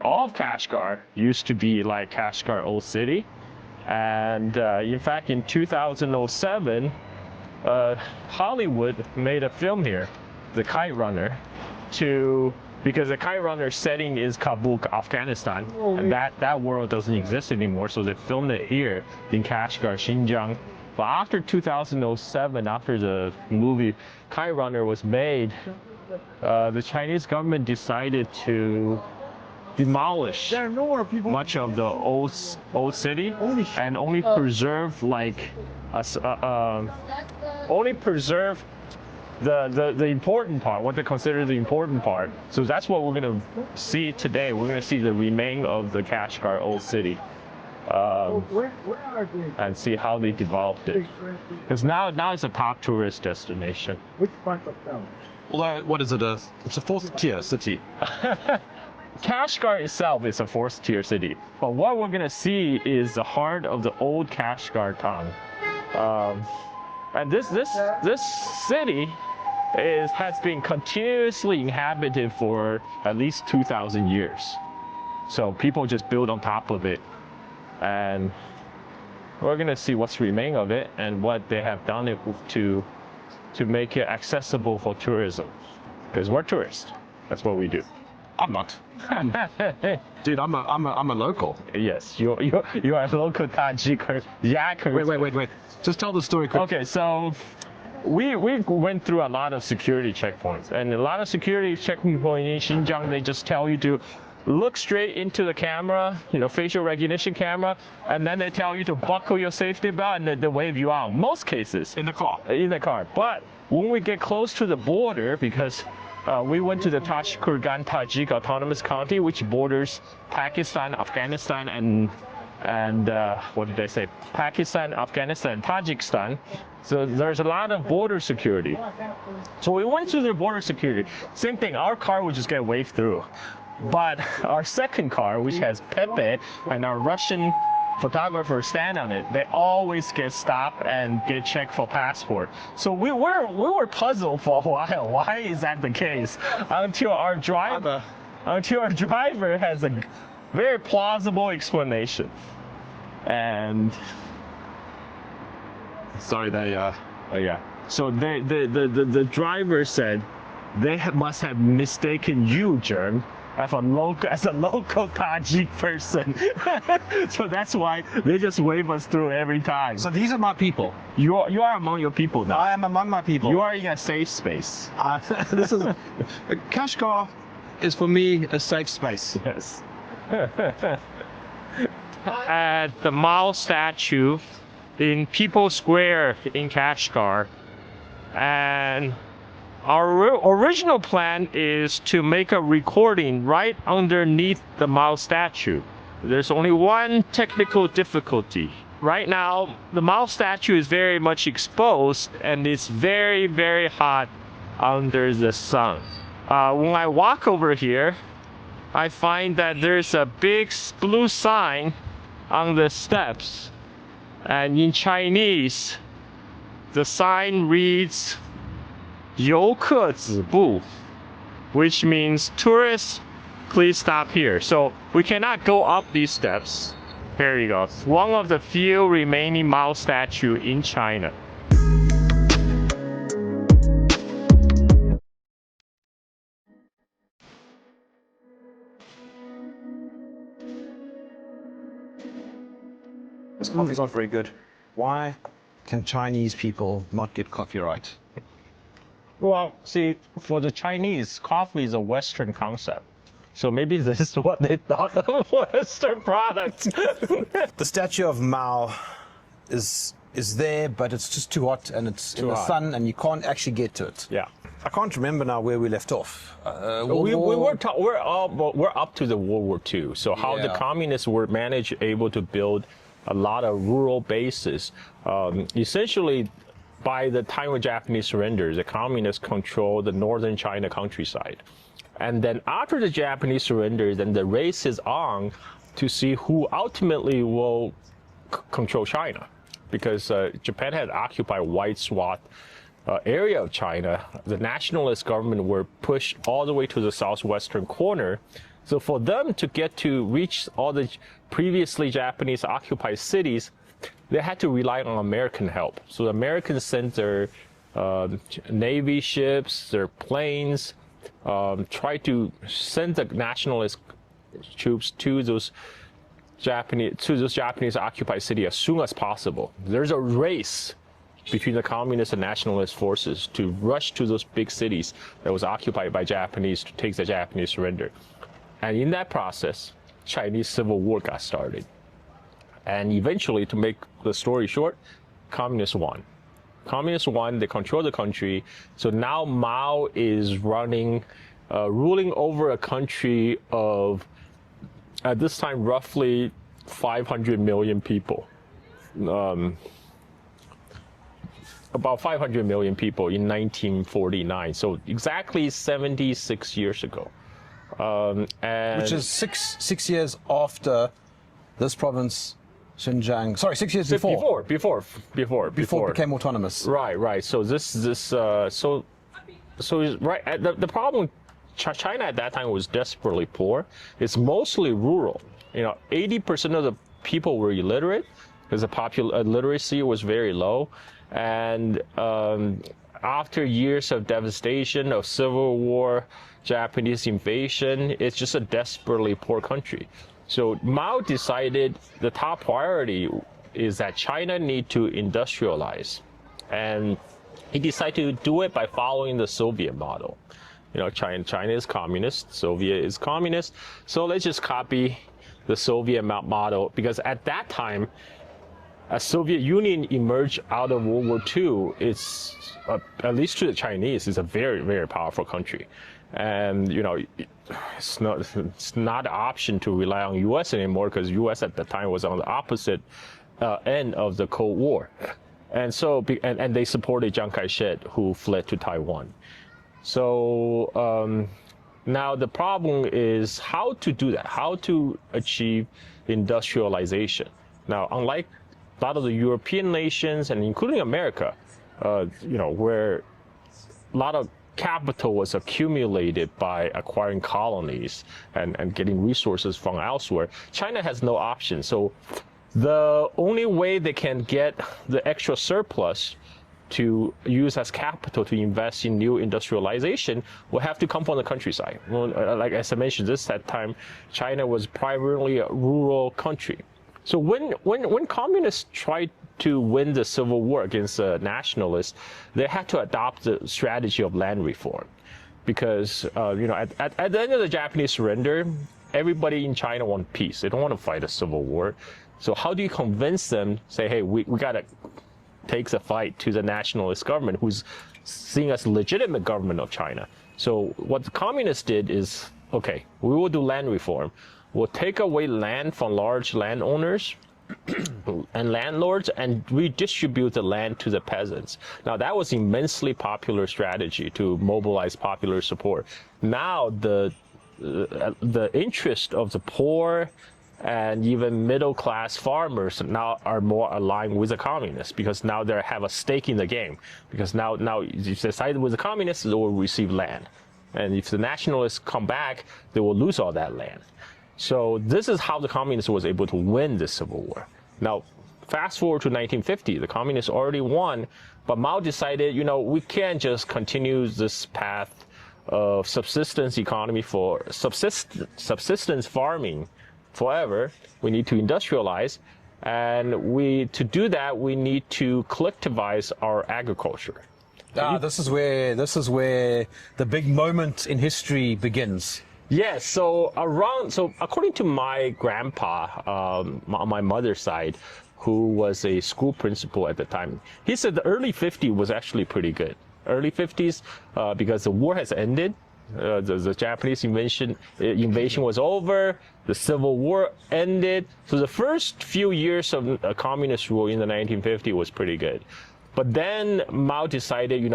all of Kashgar used to be like Kashgar Old City. And in fact, in 2007, Hollywood made a film here, The Kite Runner, because the Kite Runner setting is Kabul, Afghanistan, and that world doesn't exist anymore, so they filmed it here in Kashgar, Xinjiang. But after 2007, after the movie Kite Runner was made, the Chinese government decided to demolish much of the old city and only preserve the important part, what they consider the important part. So that's what we're going to see today. We're going to see the remain of the Kashgar old city and see how they developed it. Because now it's a top tourist destination. Which part of town? Although, what is it? It's a fourth tier city. Kashgar itself is a fourth tier city, but what we're gonna see is the heart of the old Kashgar town. And this city has been continuously inhabited for at least 2,000 years. So people just build on top of it, and we're gonna see what's remaining of it and what they have done it to make it accessible for tourism. Because we're tourists, that's what we do. I'm not. Dude, I'm a local. Yes, you are a local Tajik. Wait. Just tell the story quick. Okay, so we went through a lot of security checkpoints, and a lot of security checkpoints in Xinjiang, they just tell you to look straight into the camera, facial recognition camera, and then they tell you to buckle your safety belt and they wave you out. Most cases. In the car. But when we get close to the border, because we went to the Tashkurgan Tajik Autonomous County, which borders Pakistan, Afghanistan, and what did I say? Pakistan, Afghanistan, Tajikistan. So there's a lot of border security. So we went through the border security. Same thing, our car would just get waved through. But our second car, which has Pepe and our Russian photographer stand on it, they always get stopped and get checked for passport. So we were puzzled for a while. Why is that the case? Until our driver has a very plausible explanation. And Sorry, so the driver said they must have mistaken you, Germ, as a local Tajik person. So that's why they just wave us through every time. So these are my people. You are among your people now. I am among my people. You are in a safe space. This is Kashgar is for me a safe space. Yes. At the Mao statue in People's Square in Kashgar, and our original plan is to make a recording right underneath the Mao statue. There's only one technical difficulty. Right now, the Mao statue is very much exposed and it's very, very hot under the sun. When I walk over here, I find that there's a big blue sign on the steps. And in Chinese, the sign reads 游客止步, which means tourists, please stop here. So we cannot go up these steps. Here you go. It's one of the few remaining Mao statue in China. This coffee's not very good. Why can Chinese people not get coffee right? Well, see, for the Chinese, coffee is a Western concept. So maybe this is what they thought of Western products. The statue of Mao is there, but it's just too hot and it's in the sun and you can't actually get to it. Yeah. I can't remember now where we left off. We're up to the World War II. So how the communists were able to build a lot of rural bases. Essentially, by the time of Japanese surrender, the communists control the northern China countryside. And then after the Japanese surrender, then the race is on to see who ultimately will control China. Because Japan had occupied a wide swath area of China. The nationalist government were pushed all the way to the southwestern corner. So for them to get to reach all the previously Japanese occupied cities, they had to rely on American help. So the Americans sent their Navy ships, their planes, try to send the nationalist troops to those Japanese occupied cities as soon as possible. There's a race between the communist and nationalist forces to rush to those big cities that was occupied by Japanese to take the Japanese surrender. And in that process, Chinese Civil War got started. And eventually, to make the story short, communists won. Communists won, they control the country. So now Mao is ruling over a country of, at this time, roughly 500 million people. About 500 million people in 1949. So exactly 76 years ago. And which is six years after this province, Xinjiang. Sorry, 6 years before. Before it became autonomous. Right. So so right. The problem, China at that time was desperately poor. It's mostly rural. 80% of the people were illiterate because the literacy was very low. And after years of devastation, of civil war, Japanese invasion, it's just a desperately poor country. So Mao decided the top priority is that China need to industrialize. And he decided to do it by following the Soviet model. China is communist, Soviet is communist. So let's just copy the Soviet model, because at that time, as Soviet Union emerged out of World War II, it's, at least to the Chinese, it's a very, very powerful country. And, it's not an option to rely on U.S. anymore, because U.S. at the time was on the opposite end of the Cold War. And so, and they supported Chiang Kai-shek, who fled to Taiwan. So now the problem is how to do that, how to achieve industrialization. Now, unlike a lot of the European nations, and including America, where a lot of capital was accumulated by acquiring colonies and getting resources from elsewhere, China has no option. So the only way they can get the extra surplus to use as capital to invest in new industrialization will have to come from the countryside. Well, like as I mentioned, that time, China was primarily a rural country. So when communists tried to win the civil war against the nationalists, they had to adopt the strategy of land reform, because at the end of the Japanese surrender, everybody in China want peace. They don't want to fight a civil war. So how do you convince them? Say, hey, we gotta take the fight to the nationalist government, who's seen as legitimate government of China. So what the communists did is, okay, we will do land reform. We'll take away land from large landowners and landlords and redistribute the land to the peasants. Now, that was immensely popular strategy to mobilize popular support. Now, the interest of the poor and even middle-class farmers now are more aligned with the communists, because now they have a stake in the game. Because now if they side with the communists, they will receive land. And if the nationalists come back, they will lose all that land. So this is how the communists was able to win the civil war. Now, fast forward to 1950, the communists already won, but Mao decided, we can't just continue this path of subsistence economy for subsistence farming forever. We need to industrialize, and to do that, we need to collectivize our agriculture. This is where the big moment in history begins. Yes, so according to my grandpa, on my mother's side, who was a school principal at the time, he said the early 50s was actually pretty good. Early 50s, because the war has ended, the Japanese invasion was over, the Civil War ended, so the first few years of communist rule in the 1950s was pretty good. But then Mao decided,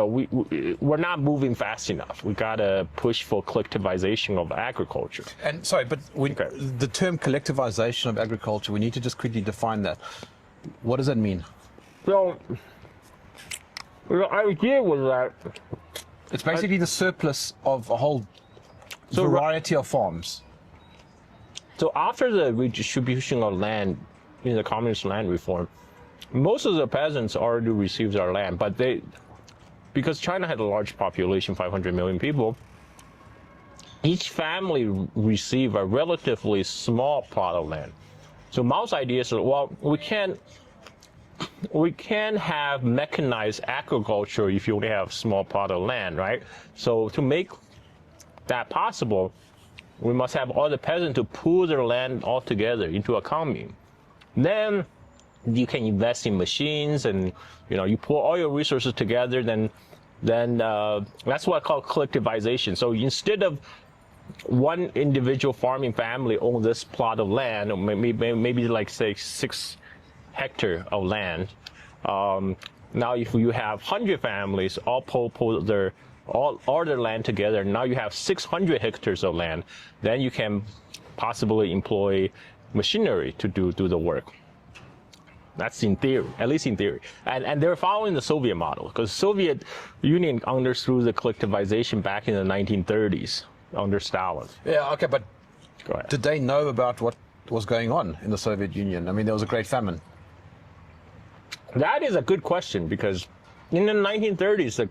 we're not moving fast enough. We gotta push for collectivization of agriculture. And sorry, but the term collectivization of agriculture, we need to just quickly define that. What does that mean? So, the idea was that it's basically the surplus of a whole variety of farms. So after the redistribution of land in the communist land reform, most of the peasants already received their land, but because China had a large population, 500 million people, each family received a relatively small plot of land. So Mao's idea is, well, we can't have mechanized agriculture if you only have small plot of land, right? So to make that possible, we must have all the peasants to pool their land all together into a commune. Then you can invest in machines, and you pull all your resources together. Then that's what I call collectivization. So instead of one individual farming family own this plot of land, or maybe like say 6 hectares of land. Now if you have 100 families all pull their all their land together, now you have 600 hectares of land. Then you can possibly employ machinery to do the work. That's in theory, at least in theory. And they're following the Soviet model, because Soviet Union understood the collectivization back in the 1930s under Stalin. Yeah, okay, but Go ahead. did they know about what was going on in the Soviet Union? I mean, there was a great famine. That is a good question, because in the 1930s, the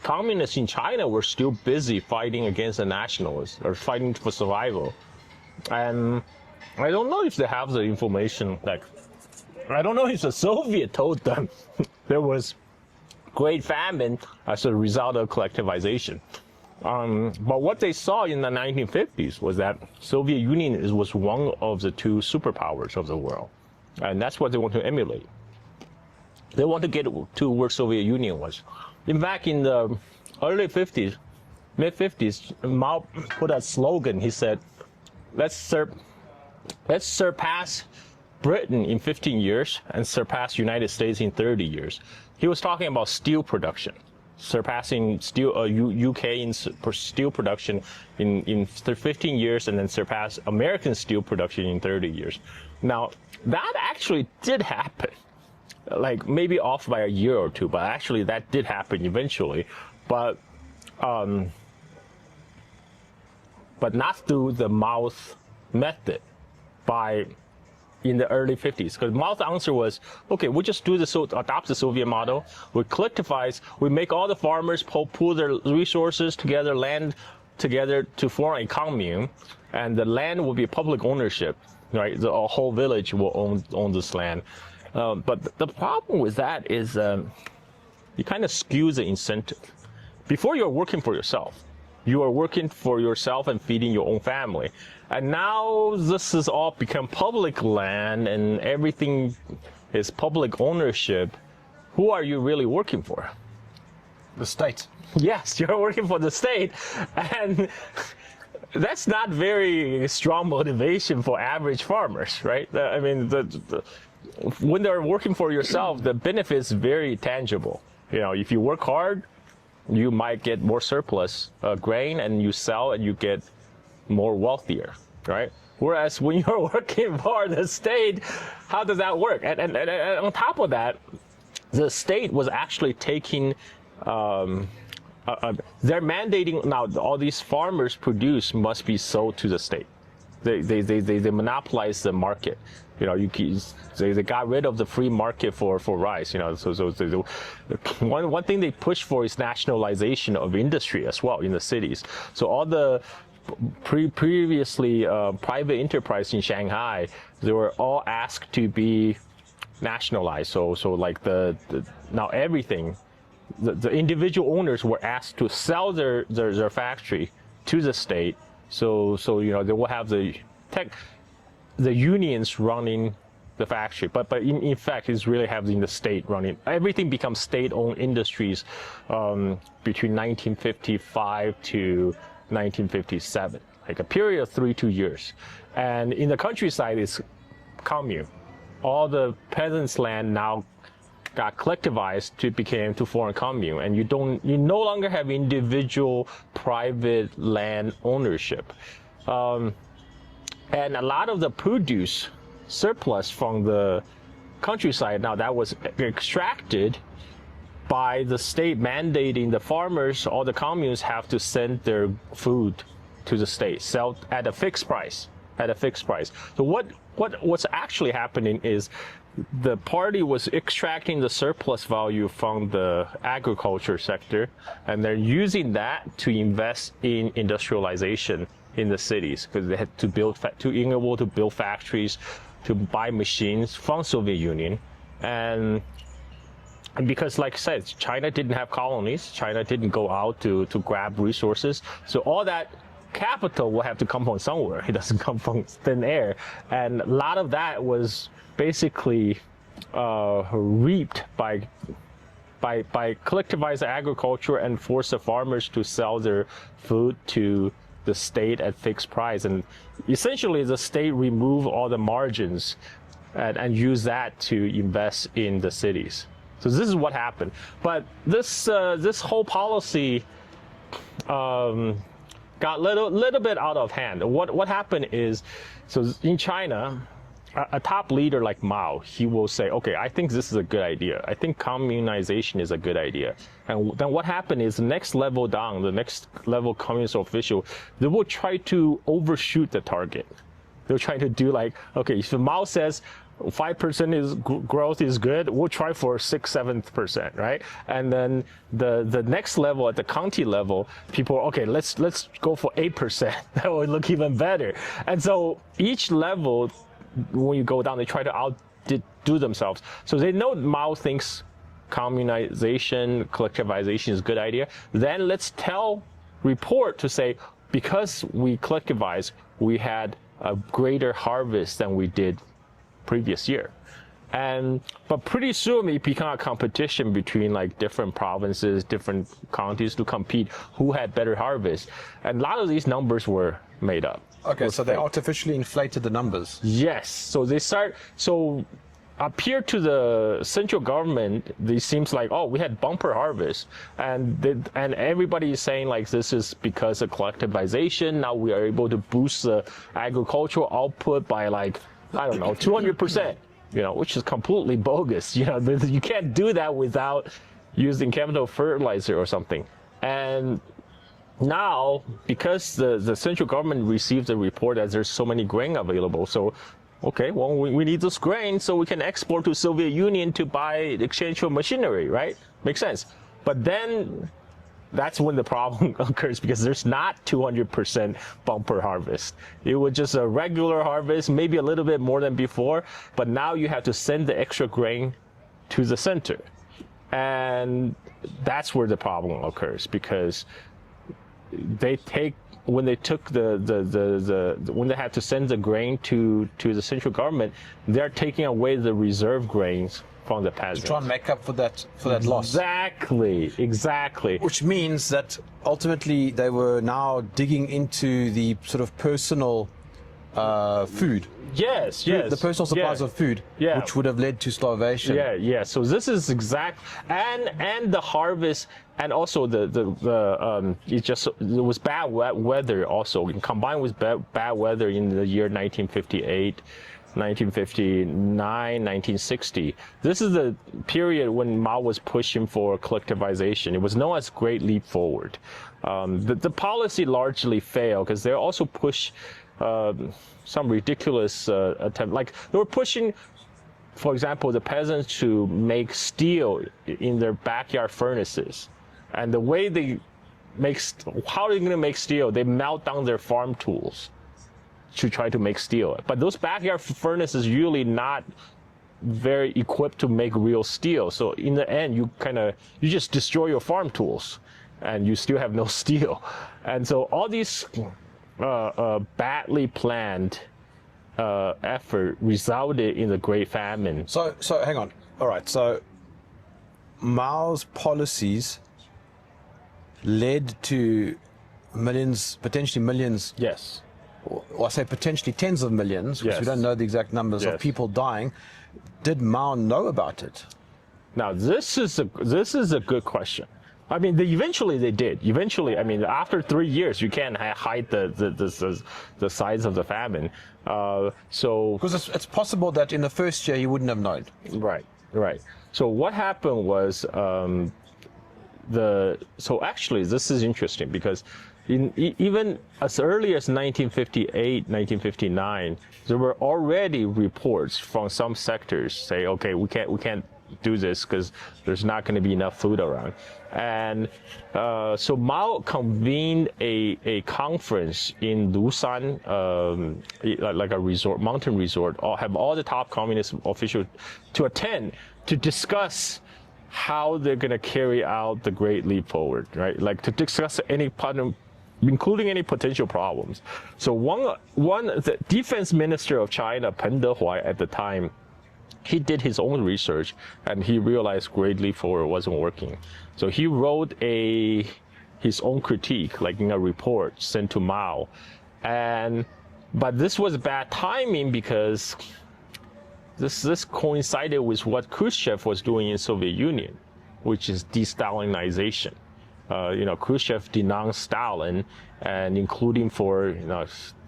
communists in China were still busy fighting against the nationalists, or fighting for survival. And I don't know if they have the information, I don't know if the Soviet told them there was great famine as a result of collectivization. But what they saw in the 1950s was that Soviet Union was one of the 2 superpowers of the world. And that's what they want to emulate. They want to get to where Soviet Union was. In fact, in the early 50s, mid-50s, Mao put a slogan. He said, let's surpass Britain in 15 years and surpass United States in 30 years. He was talking about steel production, surpassing UK in steel production in 15 years, and then surpass American steel production in 30 years. Now, that actually did happen. Like maybe off by a year or 2, but actually that did happen eventually. But not through the Mao's method, in the early 50s. Because Mao's answer was, okay, we just adopt the Soviet model, we collectivize, we make all the farmers pool their resources together, land together to form a commune, and the land will be public ownership, right? The whole village will own this land. But the problem with that is you kind of skew the incentive. Before, you're working for yourself. You are working for yourself and feeding your own family. And now this has all become public land and everything is public ownership. Who are you really working for? The state. Yes, you're working for the state. And that's not very strong motivation for average farmers, right? I mean, when they're working for yourself, the benefit is very tangible. If you work hard, you might get more surplus grain, and you sell and you get more wealthier, right? Whereas when you're working for the state, how does that work? And on top of that, the state was actually taking, they're mandating now all these farmers produce must be sold to the state. They monopolize the market. They got rid of the free market for rice. So one thing they push for is nationalization of industry as well in the cities. So all the previously private enterprise in Shanghai, they were all asked to be nationalized. So like now everything, the individual owners were asked to sell their factory to the state. So they will have the unions running the factory, but in fact it's really having the state running. Everything becomes state-owned industries between 1955 to 1957, like a period of 32 years. And in the countryside, it's commune. All the peasants' land now got collectivized to form a commune, and you no longer have individual private land ownership. And a lot of the produce surplus from the countryside, now that was extracted by the state mandating the farmers, all the communes have to send their food to the state, sell at a fixed price. at a fixed price. So what's actually happening is the party was extracting the surplus value from the agriculture sector, and they're using that to invest in industrialization in the cities, because they had to able to build factories, to buy machines from Soviet Union, and because, like I said, China didn't have colonies, China didn't go out to grab resources, so all that capital will have to come from somewhere. It doesn't come from thin air, and a lot of that was basically reaped by collectivized agriculture and force the farmers to sell their food to the state at fixed price, and essentially the state remove all the margins and use that to invest in the cities. So this is what happened. But this whole policy got little bit out of hand. What happened is, so in China, a top leader like Mao, he will say, okay, I think this is a good idea. I think communization is a good idea. And then what happened is the next level down, the next level communist official, they will try to overshoot the target. They'll try to do like, okay, if Mao says 5% growth is good, we'll try for 6-7%, right? And then the next level, at the county level, people, okay, let's go for 8%. That would look even better. And so each level, when you go down, they try to outdo themselves. So they know Mao thinks communization, collectivization is a good idea. Then let's report to say, because we collectivized, we had a greater harvest than we did previous year. But pretty soon it became a competition between like different provinces, different counties to compete who had better harvest. And a lot of these numbers were made up. Okay, so they artificially inflated the numbers. Yes. So up here to the central government, it seems like, oh, we had bumper harvest, and everybody is saying like this is because of collectivization. Now we are able to boost the agricultural output by like, I don't know, 200%. Which is completely bogus. You can't do that without using chemical fertilizer or something. And now, because the central government received a report that there's so many grain available, so, okay, well, we need this grain so we can export to Soviet Union to buy exchange for machinery, right? Makes sense. But then that's when the problem occurs, because there's not 200% bumper harvest. It was just a regular harvest, maybe a little bit more than before, but now you have to send the extra grain to the center. And that's where the problem occurs, because when they had to send the grain to the central government, they're taking away the reserve grains from the peasants. To try and make up for that loss. Exactly. Which means that ultimately they were now digging into the sort of personal food. Yes. The personal supplies of food, which would have led to starvation. Yeah. So this is exact, and the harvest, and also it was bad weather also, combined with bad weather in the year 1958. 1959, 1960. This is the period when Mao was pushing for collectivization. It was known as Great Leap Forward. The policy largely failed because they also pushed some ridiculous attempt. Like they were pushing, for example, the peasants to make steel in their backyard furnaces. And the way how are they going to make steel? They melt down their farm tools to try to make steel. But those backyard furnaces usually not very equipped to make real steel. So in the end, you just destroy your farm tools and you still have no steel. And so all these badly planned effort resulted in the Great Famine. So hang on. All right. So Mao's policies led to millions, potentially millions. Yes. Or I say potentially tens of millions, because we don't know the exact numbers of people dying. Did Mao know about it? Now this is a good question. I mean, eventually they did. Eventually, I mean, after 3 years, you can't hide the size of the famine. Because it's possible that in the first year he wouldn't have known. Right. So what happened was so actually this is interesting, because even as early as 1958, 1959, there were already reports from some sectors say, okay, we can't do this because there's not going to be enough food around. And so Mao convened a conference in Lushan, like a resort, mountain resort, have all the top communist officials to attend to discuss how they're going to carry out the Great Leap Forward, right? Like to discuss including any potential problems. So the defense minister of China, Peng Dehuai, at the time, he did his own research and he realized Great Leap Forward wasn't working. So he wrote his own critique, like in a report sent to Mao. But this was bad timing because this coincided with what Khrushchev was doing in Soviet Union, which is de-Stalinization. Khrushchev denounced Stalin, and including for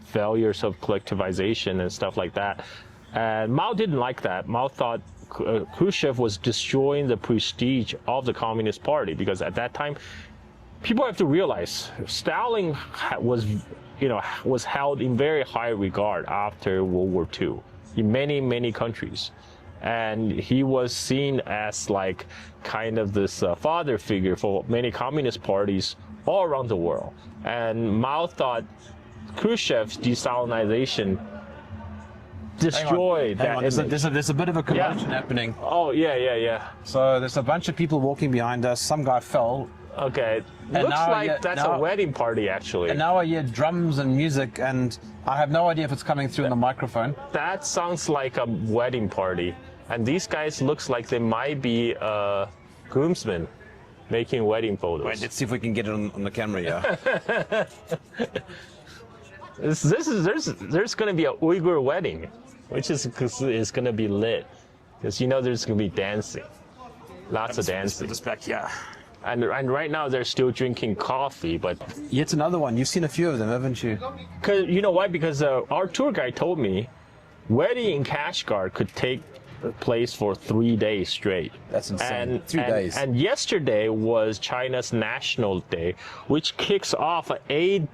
failures of collectivization and stuff like that. And Mao didn't like that. Mao thought Khrushchev was destroying the prestige of the Communist Party, because at that time, people have to realize Stalin was held in very high regard after World War II in many countries. And he was seen as like kind of this father figure for many communist parties all around the world. And Mao thought Khrushchev's de-Stalinization destroyed that image. There's a bit of a commotion happening. Oh, yeah. So there's a bunch of people walking behind us. Some guy fell. Okay. Looks like that's a wedding party, actually. And now I hear drums and music, and I have no idea if it's coming through in the microphone. That sounds like a wedding party. And these guys looks like they might be groomsmen making wedding photos. Wait, let's see if we can get it on the camera, yeah. There's going to be a Uyghur wedding, which is going to be lit. Because there's going to be dancing. Lots of dancing. This back, yeah. And right now they're still drinking coffee, but... Yet another one. You've seen a few of them, haven't you? Cause, you know why? Because our tour guide told me wedding in Kashgar could take place for 3 days straight. That's insane. 3 days. And yesterday was China's National Day, which kicks off an 8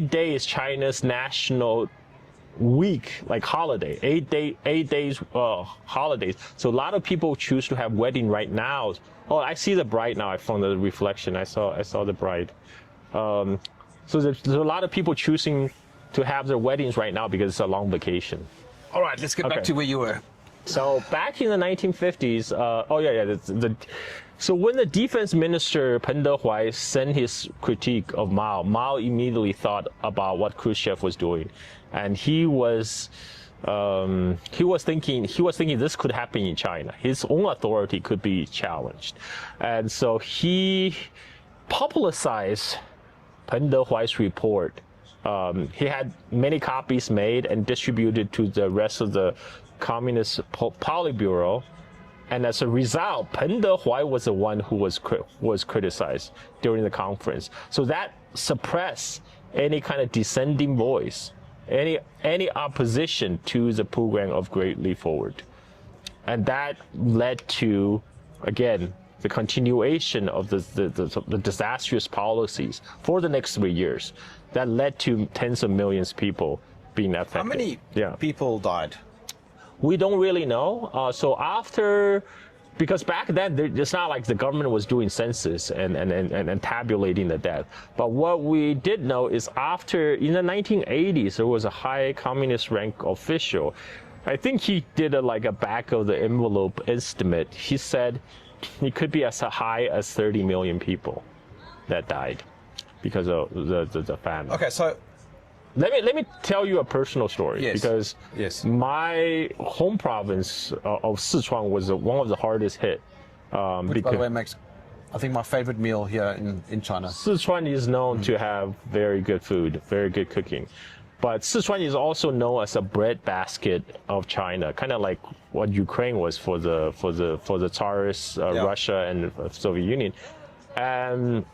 days China's national week, like holiday, 8 days holidays. So a lot of people choose to have wedding right now. Oh, I see the bride now. I found the reflection. I saw the bride. So there's a lot of people choosing to have their weddings right now because it's a long vacation. All right, let's get back to where you were. So back in the 1950s, so when the defense minister Peng Dehuai sent his critique of Mao, Mao immediately thought about what Khrushchev was doing, and he was thinking this could happen in China. His own authority could be challenged, and so he publicized Peng Dehuai's report. He had many copies made and distributed to the rest of the Communist Politburo, and as a result, Peng Dehuai was the one who was criticized during the conference. So that suppressed any kind of dissenting voice, any opposition to the program of Great Leap Forward, and that led to, again, the continuation of the disastrous policies for the next 3 years. That led to tens of millions of people being affected. How many people died? We don't really know. So because back then, it's not like the government was doing census and tabulating the death. But what we did know is in the 1980s, there was a high communist rank official. I think he did a back of the envelope estimate. He said it could be as high as 30 million people that died because of the famine. Okay, so let me tell you a personal story. Yes. Because my home province of Sichuan was one of the hardest hit. Which, by the way, makes, I think, my favorite meal here in China. Sichuan is known to have very good food, very good cooking. But Sichuan is also known as a breadbasket of China, kind of like what Ukraine was for the Tsarist Russia and Soviet Union. And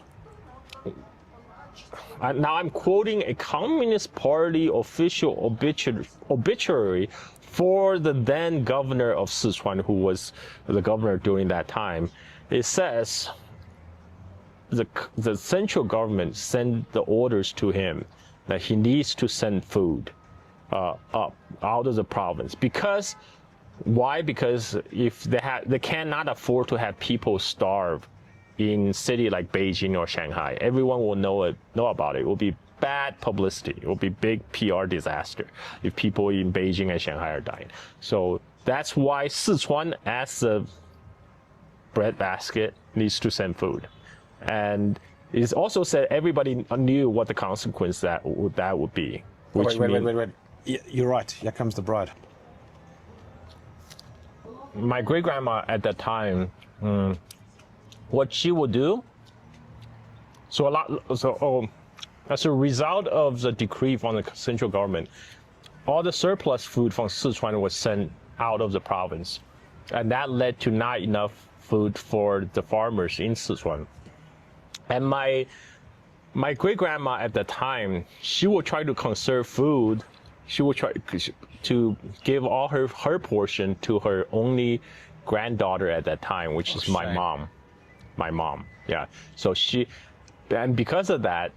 now I'm quoting a Communist Party official obituary for the then governor of Sichuan, who was the governor during that time. It says, the central government sent the orders to him that he needs to send food up out of the province. Because why? Because if they cannot afford to have people starve in city like Beijing or Shanghai. Everyone will know about it. It will be bad publicity. It will be big PR disaster if people in Beijing and Shanghai are dying. So that's why Sichuan, as a breadbasket, needs to send food. And it's also said everybody knew what the consequence that would be. Wait. You're right. Here comes the bride. My great grandma at that time, what she would do. As a result of the decree from the central government, all the surplus food from Sichuan was sent out of the province, and that led to not enough food for the farmers in Sichuan. And my great grandma at the time, she would try to conserve food. She would try to give all her portion to her only granddaughter at that time, which is my mom. Yeah. So and because of that,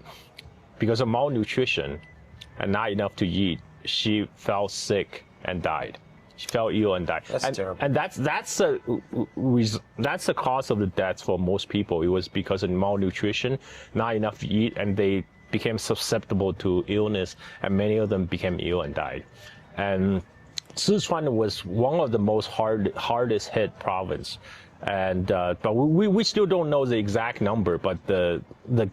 because of malnutrition and not enough to eat, she fell sick and died. She fell ill and died. That's terrible. And that's the cause of the deaths for most people. It was because of malnutrition, not enough to eat, and they became susceptible to illness, and many of them became ill and died. And Sichuan was one of the most hardest hit province. And but we still don't know the exact number, but the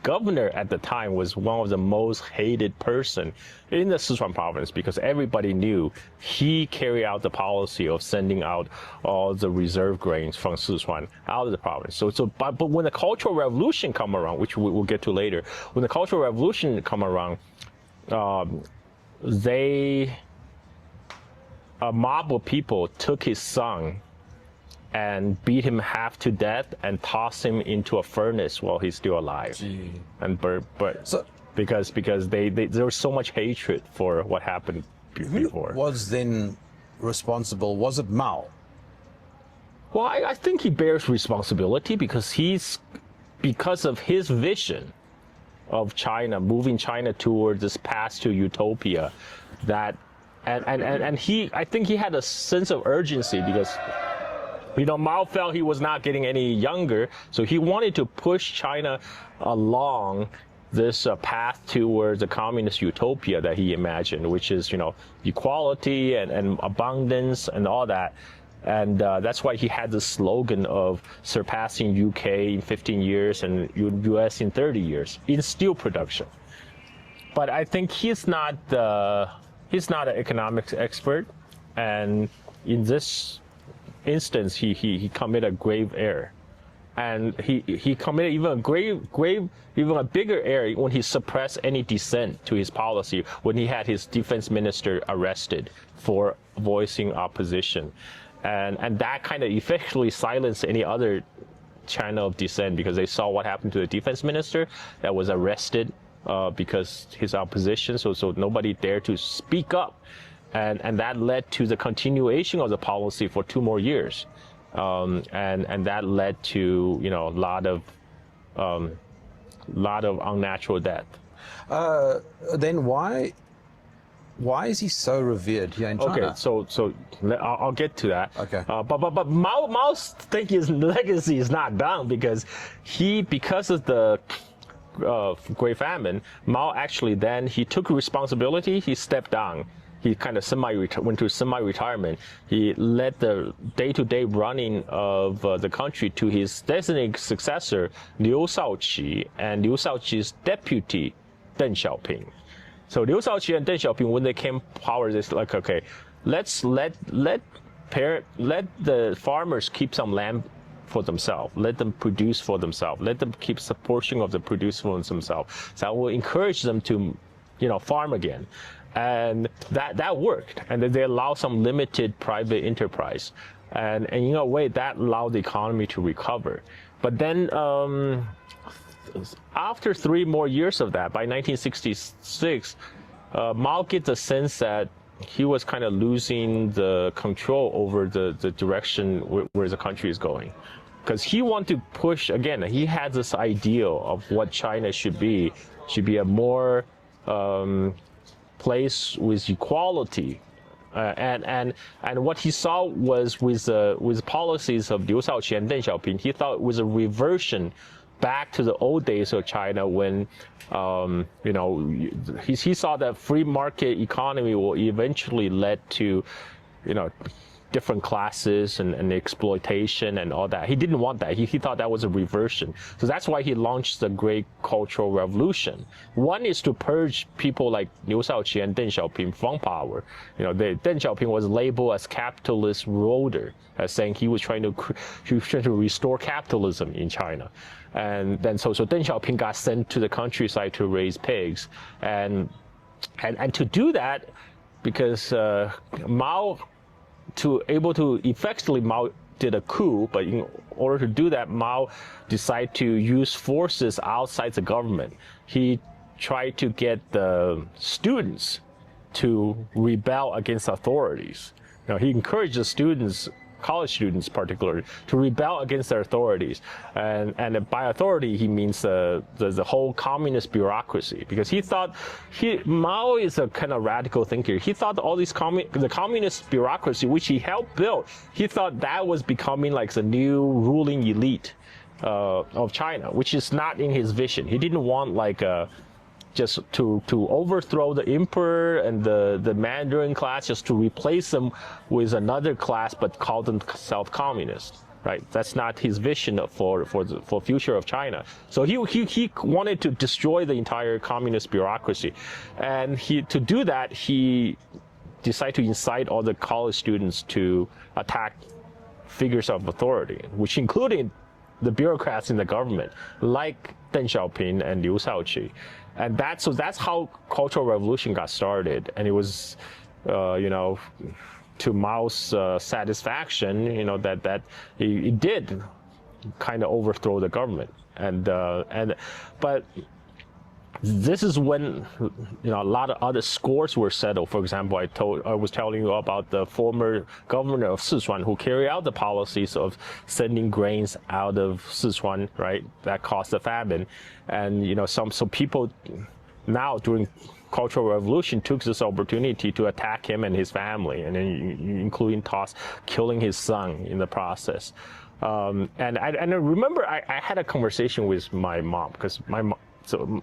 governor at the time was one of the most hated person in the Sichuan province, because everybody knew he carried out the policy of sending out all the reserve grains from Sichuan out of the province. But when the Cultural Revolution come around, which we'll get to later, when the Cultural Revolution come around, a mob of people took his son and beat him half to death and tossed him into a furnace while he's still alive. Gee. And because there was so much hatred for what happened before. Who was then responsible? Was it Mao? Well, I think he bears responsibility because of his vision of China, moving China towards this path to utopia, I think he had a sense of urgency because Mao felt he was not getting any younger, so he wanted to push China along this path towards a communist utopia that he imagined, which is, equality and abundance and all that. And that's why he had the slogan of surpassing UK in 15 years and US in 30 years in steel production. But I think he's not an economics expert, and in this instance, he committed a grave error, and he committed even a bigger error when he suppressed any dissent to his policy, when he had his defense minister arrested for voicing opposition, and that kind of effectively silenced any other channel of dissent, because they saw what happened to the defense minister that was arrested because his opposition, so nobody dared to speak up. And that led to the continuation of the policy for 2 more years, and that led to a lot of unnatural death. Then why is he so revered here in China? Okay, so I'll get to that. Okay. But Mao's think his legacy is not done, because of the Great Famine, Mao actually then he took responsibility. He stepped down. He kind of went to semi-retirement. He led the day-to-day running of the country to his designated successor, Liu Shaoqi, and Liu Shaoqi's deputy, Deng Xiaoping. So Liu Shaoqi and Deng Xiaoping, when they came power, they said, like, okay, let's let the farmers keep some land for themselves. Let them produce for themselves. Let them keep a portion of the produce for themselves. So I will encourage them to, farm again. And that worked, and then they allow some limited private enterprise, and in a way that allowed the economy to recover. But then after 3 more years of that, by 1966, Mao gets a sense that he was kind of losing the control over the direction where the country is going. because he wanted to push, again, he had this ideal of what China should be a more place with equality. And what he saw was with policies of Liu Shaoqi and Deng Xiaoping, he thought it was a reversion back to the old days of China when, he saw that free market economy will eventually lead to, different classes and exploitation and all that. He didn't want that. He thought that was a reversion. So that's why he launched the Great Cultural Revolution. One is to purge people like Liu Shaoqi and Deng Xiaoping from power. Deng Xiaoping was labeled as capitalist ruler, as saying he was trying to restore capitalism in China. And then so Deng Xiaoping got sent to the countryside to raise pigs. And to do that, because Mao did a coup, but in order to do that, Mao decided to use forces outside the government. He tried to get the students to rebel against authorities. He encouraged the students, college students particularly, to rebel against their authorities. And by authority, he means the whole communist bureaucracy, because he thought Mao is a kind of radical thinker. He thought all these the communist bureaucracy, which he helped build, he thought that was becoming like the new ruling elite of China, which is not in his vision. He didn't want like just to overthrow the emperor and the Mandarin class, just to replace them with another class, but call themselves communist, right? That's not his vision for future of China. So he wanted to destroy the entire communist bureaucracy, and to do that, he decided to incite all the college students to attack figures of authority, which included the bureaucrats in the government, like Deng Xiaoping and Liu Shaoqi. And that's how Cultural Revolution got started. And it was, to Mao's satisfaction, that it did kind of overthrow the government. But this is when a lot of other scores were settled. For example, I was telling you about the former governor of Sichuan who carried out the policies of sending grains out of Sichuan, right? That caused the famine, and some people now during Cultural Revolution took this opportunity to attack him and his family, and then including killing his son in the process. And I remember I had a conversation with my mom, because my mom. So,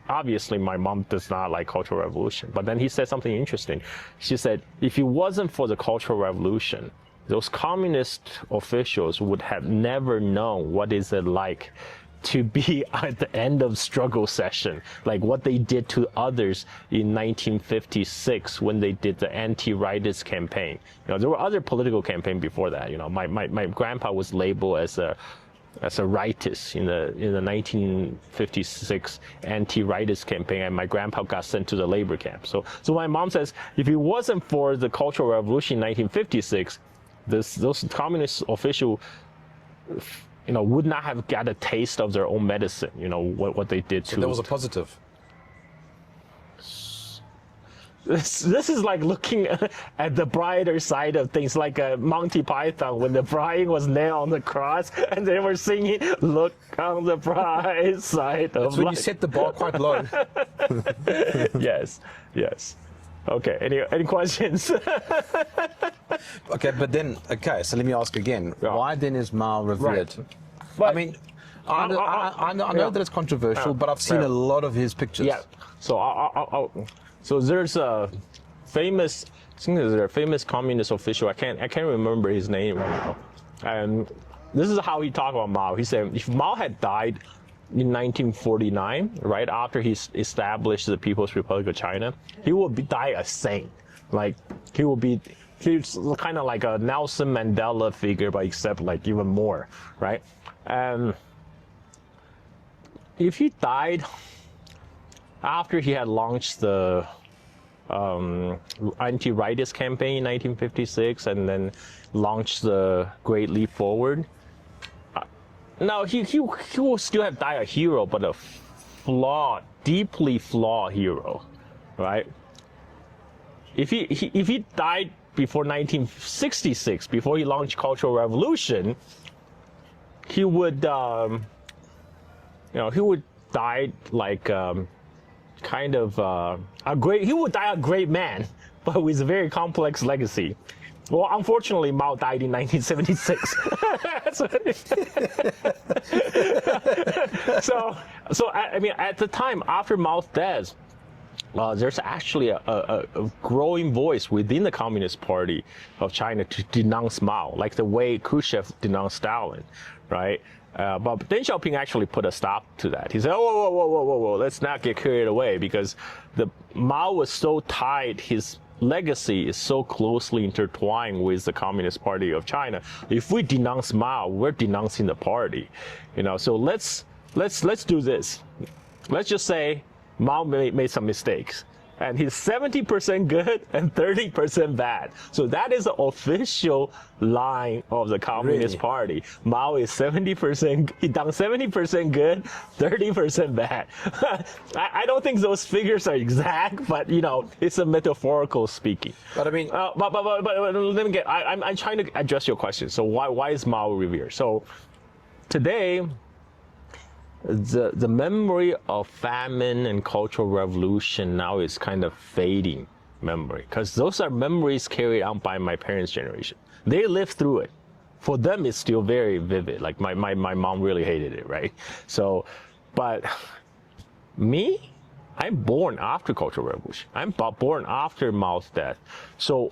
obviously my mom does not like Cultural Revolution. But then he said something interesting. She said, if it wasn't for the Cultural Revolution, those communist officials would have never known what is it like to be at the end of struggle session, like what they did to others in 1956 when they did the anti-rightist campaign. There were other political campaigns before that. My grandpa was labeled as a rightist in the 1956 anti-rightist campaign, and my grandpa got sent to the labor camp. So my mom says, if it wasn't for the Cultural Revolution in 1956, those communist officials, would not have got a taste of their own medicine. What they did to. So that was a positive. This is like looking at the brighter side of things, like Monty Python when the Brian was nailed on the cross and they were singing, "Look on the bright side of life." That's when you set the bar quite low. Yes. Okay. Any questions? Okay, so let me ask again. Yeah. Why then is Mao revered? Right. But, I know that it's controversial, but I've seen a lot of his pictures. Yeah. So there's a famous communist official. I can't remember his name right now. And this is how he talked about Mao. He said if Mao had died in 1949, right after he established the People's Republic of China, he would die a saint. Like he's kind of like a Nelson Mandela figure, but except like even more, right? And if he died after he had launched the anti-rightist campaign in 1956 and then launched the Great Leap Forward, now he will still have died a hero, but a deeply flawed hero, right? If he died before 1966, before he launched Cultural Revolution, he would, he would die like kind of he would die a great man, but with a very complex legacy. Well, unfortunately, Mao died in 1976. so I mean, at the time after Mao's death, there's actually a growing voice within the Communist Party of China to denounce Mao, like the way Khrushchev denounced Stalin, right? But Deng Xiaoping actually put a stop to that. He said, whoa, let's not get carried away, because Mao was so tied, his legacy is so closely intertwined with the Communist Party of China. If we denounce Mao, we're denouncing the party, so let's do this. Let's just say Mao made some mistakes, and he's 70% good and 30% bad. So that is the official line of the Communist Party. Mao is 70%, he done 70% good, 30% bad. I don't think those figures are exact, but it's a metaphorical speaking. But I mean, but let me get. I'm trying to address your question. So why is Mao revered? So today, the memory of famine and cultural revolution now is kind of fading memory, because those are memories carried on by my parents' generation. They lived through it. For them, it's still very vivid. Like my mom really hated it, right? So, but me, I'm born after cultural revolution. I'm born after Mao's death. So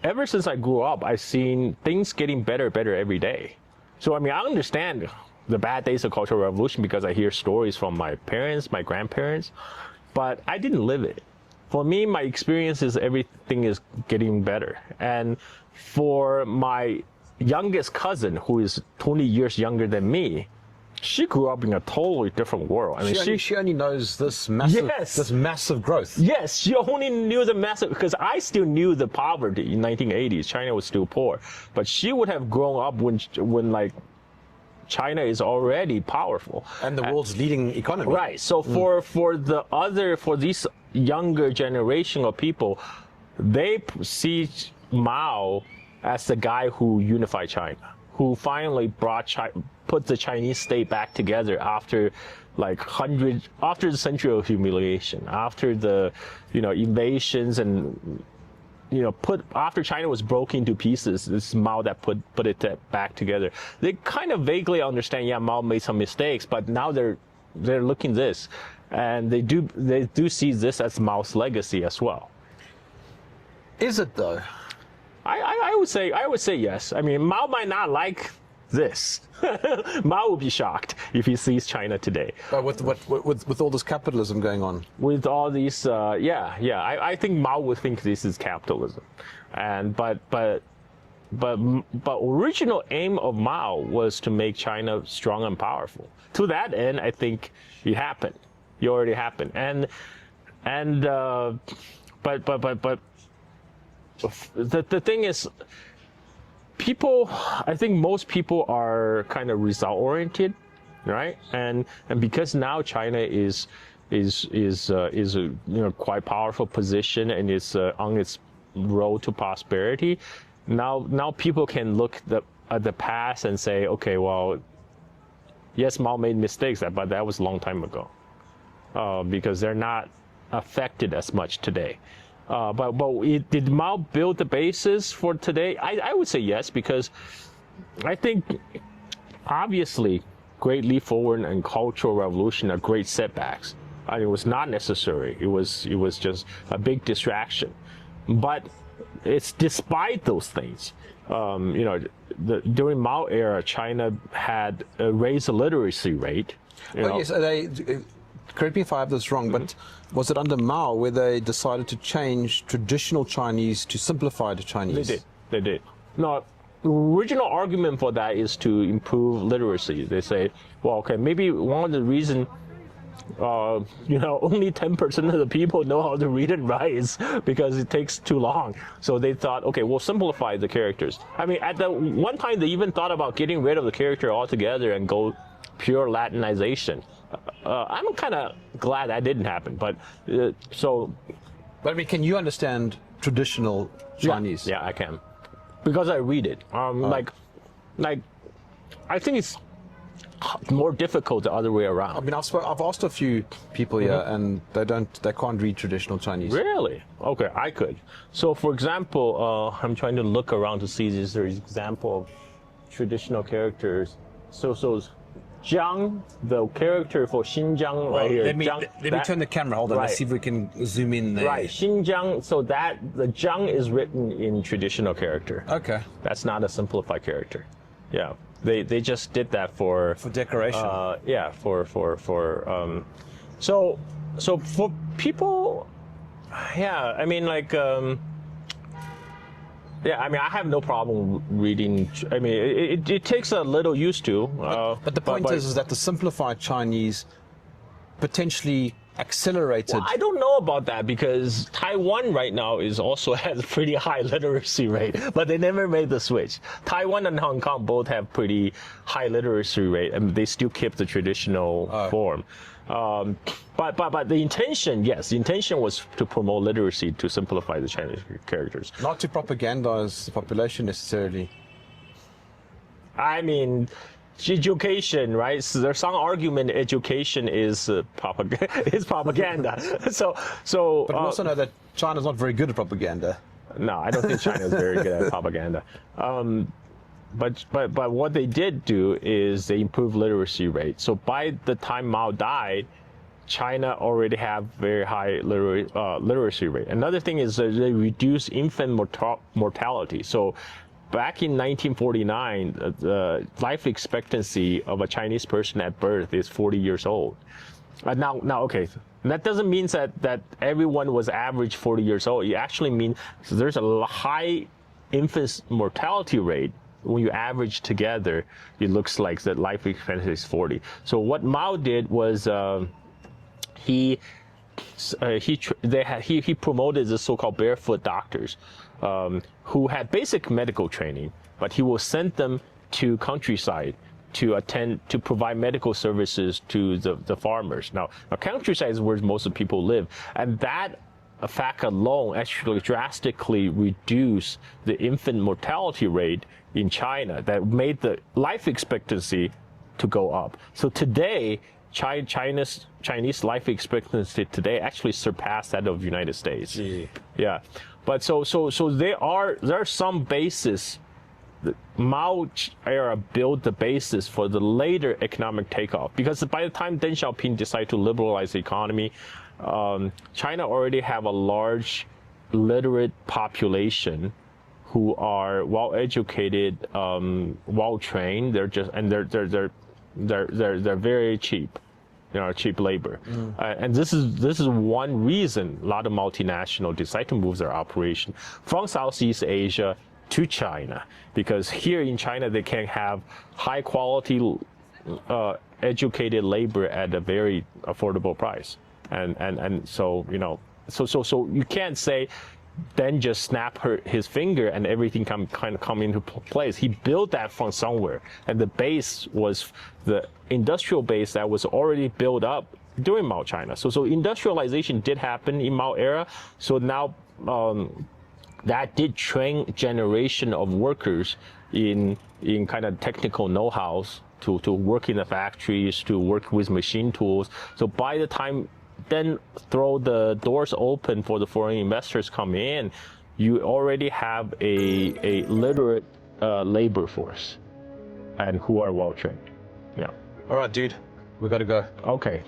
ever since I grew up, I've seen things getting better every day. So I mean, I understand the bad days of cultural revolution because I hear stories from my parents, my grandparents, but I didn't live it. For me, my experience is everything is getting better. And for my youngest cousin, who is 20 years younger than me, she grew up in a totally different world. I mean, she only knows this massive growth. Yes, she only knew the massive, because I still knew the poverty in 1980s. China was still poor, but she would have grown up when like China is already powerful and the world's leading economy. Right. So for these younger generation of people, they see Mao as the guy who unified China, who finally put the Chinese state back together after after the century of humiliation, after the invasions and after China was broken into pieces, it's Mao that put it back together. They kind of vaguely understand, yeah, Mao made some mistakes, but now they're looking this, and they do see this as Mao's legacy as well. Is it though? I would say yes. I mean, Mao might not like this. Mao would be shocked if he sees China today. But with all this capitalism going on, with all these, I think Mao would think this is capitalism, and but original aim of Mao was to make China strong and powerful. To that end, I think it happened. It already happened, but the thing is, I think most people are kind of result oriented, right? And because now China is a quite powerful position and is on its road to prosperity. Now people can look at the past and say, okay, well, yes, Mao made mistakes, but that was a long time ago, because they're not affected as much today. But did Mao build the basis for today? I would say yes, because I think obviously Great Leap Forward and Cultural Revolution are great setbacks. It was not necessary. It was just a big distraction. But it's despite those things. During Mao era, China had raised the literacy rate. Yes, correct me if I have this wrong, but was it under Mao where they decided to change traditional Chinese to simplified Chinese? They did. No, the original argument for that is to improve literacy. They say, well, okay, maybe one of the reasons, only 10% of the people know how to read and write is because it takes too long. So they thought, okay, we'll simplify the characters. I mean, at the one time, they even thought about getting rid of the character altogether and go pure Latinization. I'm kind of glad that didn't happen, but But I mean, can you understand traditional Chinese? Yeah, I can, because I read it. I think more difficult the other way I around. mean, I've asked a few people here, and they can't read traditional Chinese. Really? Okay, I could. So, for example, I'm trying to look around to see if there's example of traditional characters. So Jiang, the character for Xinjiang right here. Let me Jiang, turn the camera. Hold on. right. Let's see if we can zoom in there. Right, Xinjiang. So the Jiang is written in traditional character. Okay. That's not a simplified character. Yeah, they just did that for decoration. Yeah, so for people, yeah, I mean like. Yeah, I mean, I have no problem reading. I mean, it takes a little used to. But the point is that the simplified Chinese potentially accelerated. Well, I don't know about that because Taiwan right now also has a pretty high literacy rate, but they never made the switch. Taiwan and Hong Kong both have pretty high literacy rate, and they still keep the traditional form. But the intention, yes, the intention was to promote literacy, to simplify the Chinese characters. Not to propagandize the population necessarily. I mean, education, right? So there's some argument education is propaganda. So. But we also know that China's not very good at propaganda. No, I don't think China is very good at propaganda. But what they did do is they improved literacy rate. So by the time Mao died, China already have very high literacy rate. Another thing is that they reduced infant mortality. So back in 1949, the life expectancy of a Chinese person at birth is 40 years old. Now, okay, that doesn't mean that everyone was average 40 years old. It actually means there's a high infant mortality rate. When you average together, it looks like the life expectancy is 40. So what Mao did was he promoted the so-called barefoot doctors who had basic medical training, but he will send them to countryside to provide medical services to the farmers. Now countryside is where most of the people live, and that fact alone actually drastically reduced the infant mortality rate in China. That made the life expectancy to go up. So today, Chinese life expectancy today actually surpassed that of the United States. Gee. Yeah, but so there are some basis. The Mao era built the basis for the later economic takeoff, because by the time Deng Xiaoping decided to liberalize the economy, China already have a large literate population who are well educated, well trained. They're very cheap, cheap labor. And this is one reason a lot of multinationals decide to move their operation from Southeast Asia to China, because here in China they can have high quality educated labor at a very affordable price. And so you can't say then just snap his finger and everything kind of come into place. He built that from somewhere, and the base was the industrial base that was already built up during Mao China. So industrialization did happen in Mao era. So now that did train generation of workers in kind of technical know-hows to work in the factories, to work with machine tools. So by the time then throw the doors open for the foreign investors come in, you already have a literate labor force and who are well trained. Yeah. All right, dude, we got to go. Okay.